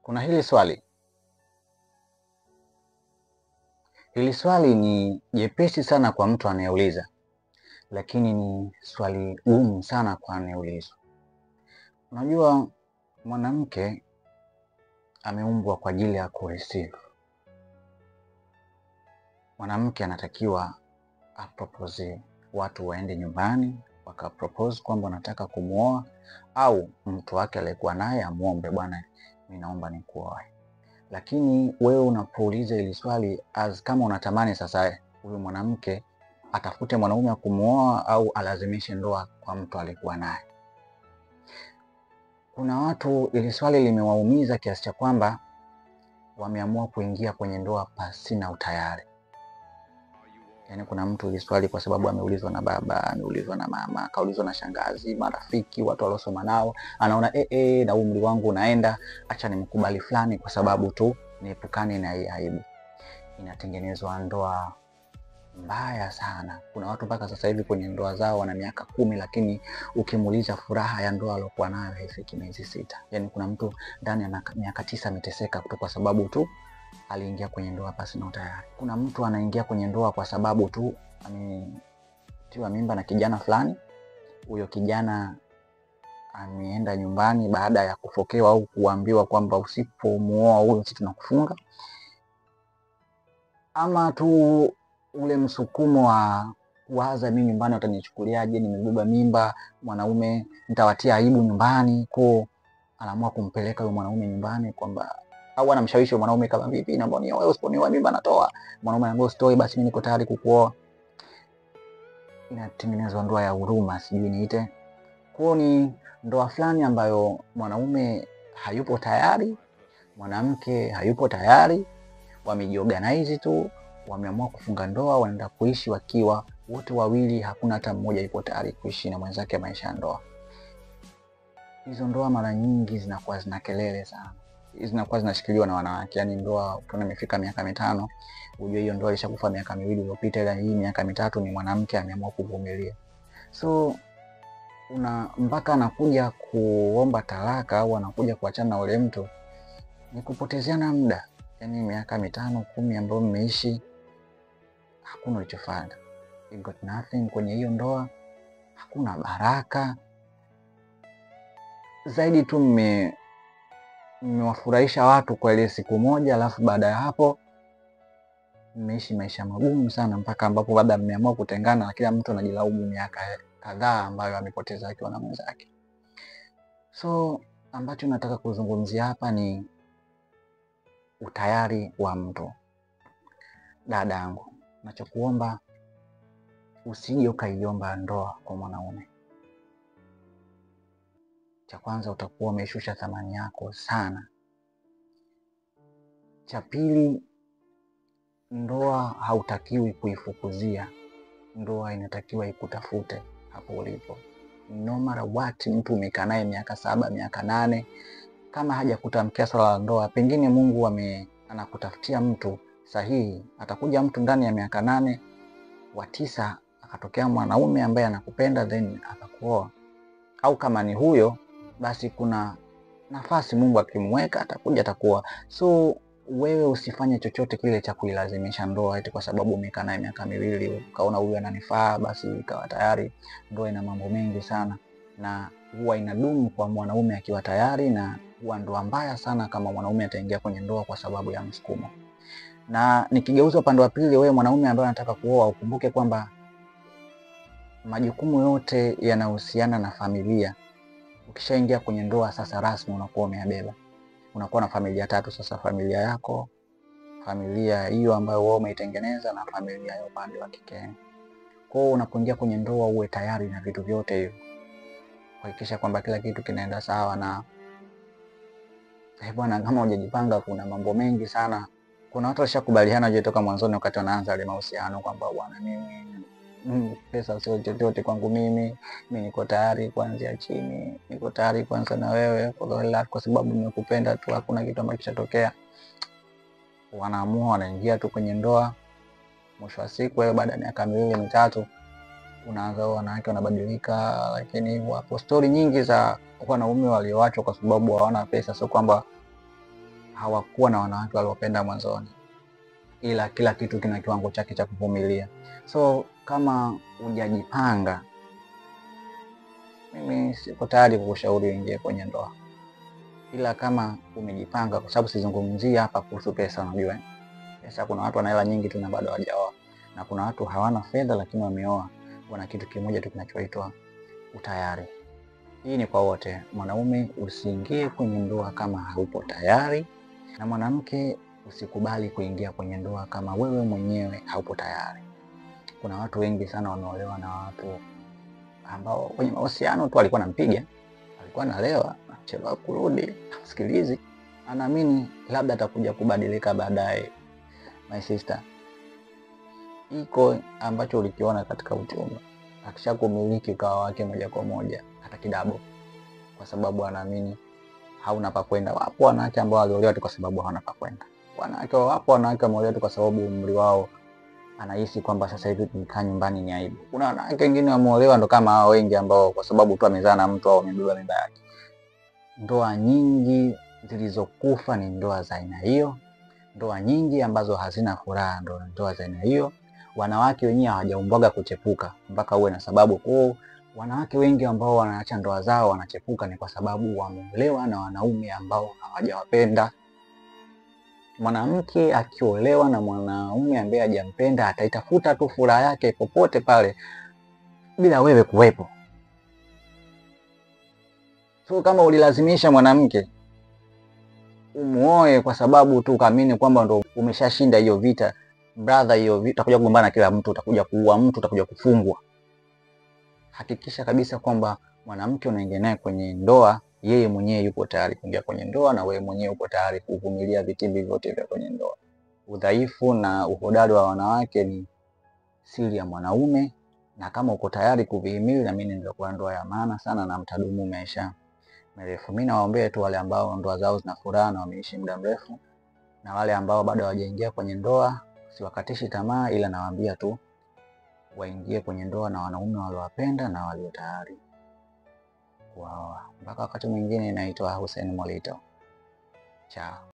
Kuna hili swali. Hili swali ni jepesi sana kwa mtu anayeuliza, lakini ni swali gumu sana kwa anayeulizwa. Unajua, mwanamke ameumbwa kwa ajili ya kureceive. Mwanamke anatakiwa apropose, watu waende nyumbani wakapropose kwamba wanataka kumuoa, au mtu wake aliyekuwa naye amuombe, bwana, mimi naomba nikuoe. Lakini wewe unapouliza hili swali kama unatamani sasa huyu mwanamke atafute mwanaume wa kumuoa au alazimishe ndoa kwa mtu aliyekuwa naye. Kuna watu hili swali limewaumiza kiasi cha kwamba wameamua kuingia kwenye ndoa pasina utayari. Yaani kuna mtu hili swali kwa sababu ameulizwa na baba, ameulizwa na mama, kaulizwa na shangazi, marafiki, watu waliosoma nao, anaona na umri wangu unaenda, acha nimkubali fulani kwa sababu tu niepukane na hii aibu. Inatengenezwa ndoa mbaya sana. Kuna watu mpaka sasa hivi kwenye ndoa zao wana miaka 10, lakini ukimuuliza furaha ya ndoa aliyokuwa nayo haifiki miezi 6. Yaani kuna mtu ndani ya miaka 9 ameteseka kwa sababu tu aliingia kwenye ndoa pasina utayari. Kuna mtu anaingia kwenye ndoa kwa sababu tu ametiwa mimba na kijana fulani. Huyo kijana ameenda nyumbani baada ya kufokewa au kuambiwa kwamba usipomuoa huyo sisi tunakufunga. Ama tu ule msukumo wa kuwaza mimi nyumbani watanichukuliaje, nimebeba mimba, mwanaume nitawatia aibu nyumbani, kwa anaamua kumpeleka yule mwanaume nyumbani kwamba, au anamshawishi mwanaume kama vipi, naomba nioe, usiponioa mimba natoa. Mwanaume anamwambia usitoe, basi mimi niko tayari kukuoa. Inatengenezwa ndoa ya huruma, sijui niite. Kwa ni ndoa fulani ambayo mwanaume hayupo tayari, mwanamke hayupo tayari, wamejiorganize tu, wameamua kufunga ndoa, wanaenda kuishi wakiwa wote wawili, hakuna hata mmoja yupo tayari kuishi na mwenzake maisha ya ndoa. Hizo ndoa mara nyingi zinakuwa zina kelele sana. Zinakuwa zinashikiliwa na wanawake. Yaani ndoa ukiona imefika miaka 5, ujue hiyo ndoa ilishakufa miaka 2 iliyopita, ila hii miaka 3 ni mwanamke ameamua kuvumilia. So mpaka anakuja kuomba talaka au anakuja kuachana na ule mtu, ni kupotezeana muda. Yaani miaka 5, 10 ambayo mmeishi, hakuna ulichofanya. You got nothing kwenye hiyo ndoa, hakuna baraka. Zaidi tu mmewafurahisha watu kwa ile siku moja, alafu baada ya hapo mmeishi maisha magumu sana mpaka ambapo baada mmeamua kutengana na kila mtu anajilaumu miaka kadhaa ambayo amepoteza akiwa na mwenzake. So ambacho nataka kuzungumzia hapa ni utayari wa mtu. Dada yangu, nachokuomba usije ukaiomba ndoa kwa mwanaume. Cha kwanza, utakuwa umeshusha thamani yako sana. Cha pili, ndoa hautakiwi kuifukuzia. Ndoa inatakiwa ikutafute hapo ulipo. No matter what, mtu umekaa naye miaka 7, miaka 8, kama hajakutamkia swala la ndoa, pengine Mungu anakutafutia mtu sahihi. Atakuja mtu ndani ya miaka 8 wa 9 akatokea mwanaume ambaye anakupenda, then akakuoa. Au kama ni huyo, basi kuna nafasi Mungu akimweka atakuja atakuoa. So wewe usifanye chochote kile cha kuilazimisha ndoa eti kwa sababu umekaa naye miaka 2 ukaona huyu ananifaa basi ikawa tayari. Ndoa ina mambo mengi sana, na huwa inadumu kwa mwanaume akiwa tayari, na huwa ndoa mbaya sana kama mwanaume ataingia kwenye ndoa kwa sababu ya msukumo. Na nikigeuza upande wa pili, wewe mwanaume ambaye unataka kuoa, ukumbuke kwamba majukumu yote yanahusiana na familia. Ukishaingia kwenye ndoa sasa rasmi unakuwa umeyabeba. Unakuwa na familia 3 sasa: familia yako, familia hiyo ambayo wewe umeitengeneza, na familia ya upande wa kike. Kwa hiyo unapoingia kwenye ndoa uwe tayari na vitu vyote hivyo. Hakikisha kwamba kila kitu kinaenda sawa, na bwana, kama hujajipanga kuna mambo mengi sana. Kuna watu washakubaliana je toka mwanzoni wakati wanaanza ile mahusiano kwamba bwana, mimi pesa sio chochote kwangu, mimi niko tayari kuanzia chini, niko tayari kuanza na wewe kwa sababu nimekupenda tu, hakuna kitu ambacho kitatokea. Wanaamua wanaingia tu kwenye ndoa. Mwisho wa siku wewe baada ya miaka 2, 3 unaanza wanawake wanabadilika. Lakini hapo story nyingi za wanaume walioachwa kwa sababu hawana pesa. Sio kwamba hawakuwa na wanawake waliopenda mwanzoni, ila kila kitu kina kiwango chake cha kuvumilia. So kama hujajipanga, mimi siko tayari kukushauri uingie kwenye ndoa, ila kama umejipanga, kwa sababu sizungumzii hapa kuhusu pesa. Unajua pesa, kuna watu wana hela nyingi tu na bado hawajaoa, na kuna watu hawana fedha lakini wameoa, wana kitu kimoja tu kinachoitwa utayari. Hii ni kwa wote. Mwanaume usiingie kwenye ndoa kama haupo tayari, na mwanamke usikubali kuingia kwenye ndoa kama wewe mwenyewe haupo tayari. Kuna watu wengi sana wameolewa na watu ambao kwenye mahusiano tu alikuwa anampiga, alikuwa analewa, anachelewa kurudi, sikilizi, anaamini labda atakuja kubadilika baadaye. My sister, iko ambacho ulikiona katika uchumba, akishakumiliki ukawa wake moja kwa moja, hata kidabo, kwa sababu anaamini hauna pa kwenda. Wapo wanawake ambao waliolewa tu kwa sababu hawana pa kwenda. Wapo wanawake wameolewa tu kwa sababu umri wao anahisi kwamba sasa hivi kukaa nyumbani ni aibu. Kuna wanawake wengine wameolewa ndo kama hao wengi, ambao kwa sababu tu amezaa na mtu au amebeba mimba yake. Ndoa nyingi zilizokufa ni ndoa za aina hiyo. Ndoa nyingi ambazo hazina furaha ndo ndoa za aina hiyo. Wanawake wenyewe hawajaumbwaga kuchepuka mpaka uwe na sababu kuu. Wanawake wengi ambao wanaacha ndoa zao wanachepuka ni kwa sababu wameolewa na wanaume ambao hawajawapenda. Mwanamke akiolewa na mwanaume ambaye hajampenda, ataitafuta tu furaha yake popote pale bila wewe kuwepo. So kama ulilazimisha mwanamke umuoe kwa sababu tu kaamini kwamba ndo umeshashinda hiyo vita, brother, hiyo vita utakuja kugombana na kila mtu, utakuja kuua mtu, utakuja kufungwa. Hakikisha kabisa kwamba mwanamke unaingia naye kwenye ndoa, yeye mwenyewe yupo tayari kuingia kwenye ndoa, na wewe mwenyewe upo tayari kuvumilia vitimbi vyote vya kwenye ndoa. Udhaifu na uhodari wa wanawake ni siri ya mwanaume, na kama uko tayari kuvihimili, na mimi ndio kwa ndoa ya maana sana na mtadumu maisha mrefu. Mimi nawaombea tu wale ambao ndoa zao zina furaha na wameishi muda mrefu, na wale ambao bado hawajaingia kwenye ndoa siwakatishi tamaa, ila nawaambia tu waingie kwenye ndoa na wanaume waliowapenda na walio tayari kuoa. Mpaka wakati mwingine, naitwa Hussein Molito. Ciao.